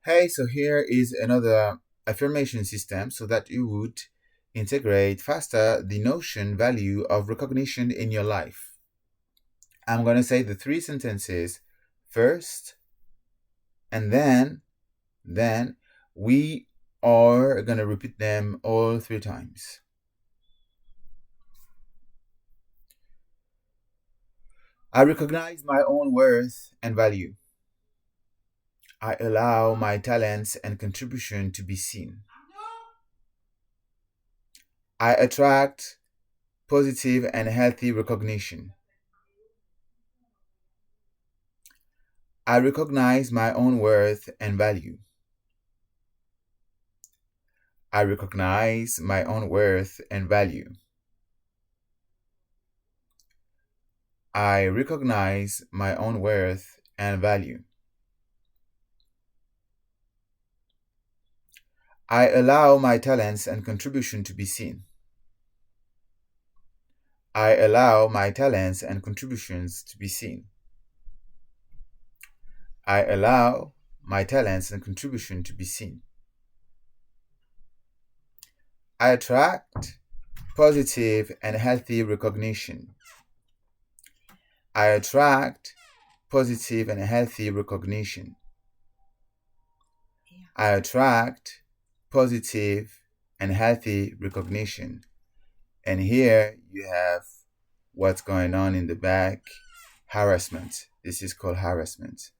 Hey, so here is another affirmation system so that you would integrate faster the notion value of recognition in your life. I'm going to say the three sentences first, and then we are going to repeat them all 3 times. I recognize my own worth and value. I allow my talents and contribution to be seen. I attract positive and healthy recognition. I recognize my own worth and value. I recognize my own worth and value. I recognize my own worth and value. I allow my talents and contribution to be seen. I allow my talents and contributions to be seen. I allow my talents and contribution to be seen. I attract positive and healthy recognition. I attract positive and healthy recognition. I attract positive and healthy recognition. And here you have what's going on in the back. Harassment. This is called harassment.